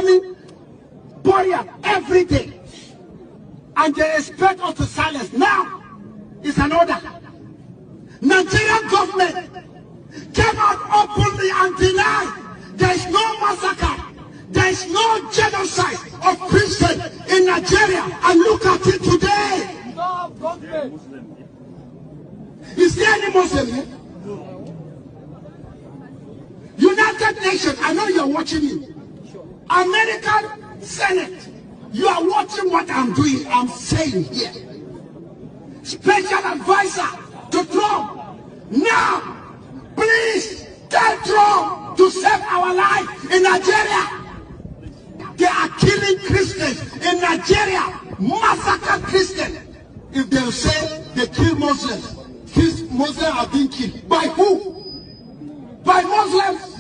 performing burial every day. And they expect us to silence. Now, it's an order. Nigerian government came out openly and denied there is no massacre, there is no genocide of Christians in Nigeria. And look at it today. Is there any Muslim here? United Nations, I know you're watching it. American Senate, you are watching what I'm doing, I'm saying here. Special advisor to Trump. Now, please tell Trump to save our life in Nigeria. They are killing Christians in Nigeria, massacre Christians. If they say they kill Muslims, Muslims are being killed. By who? By Muslims.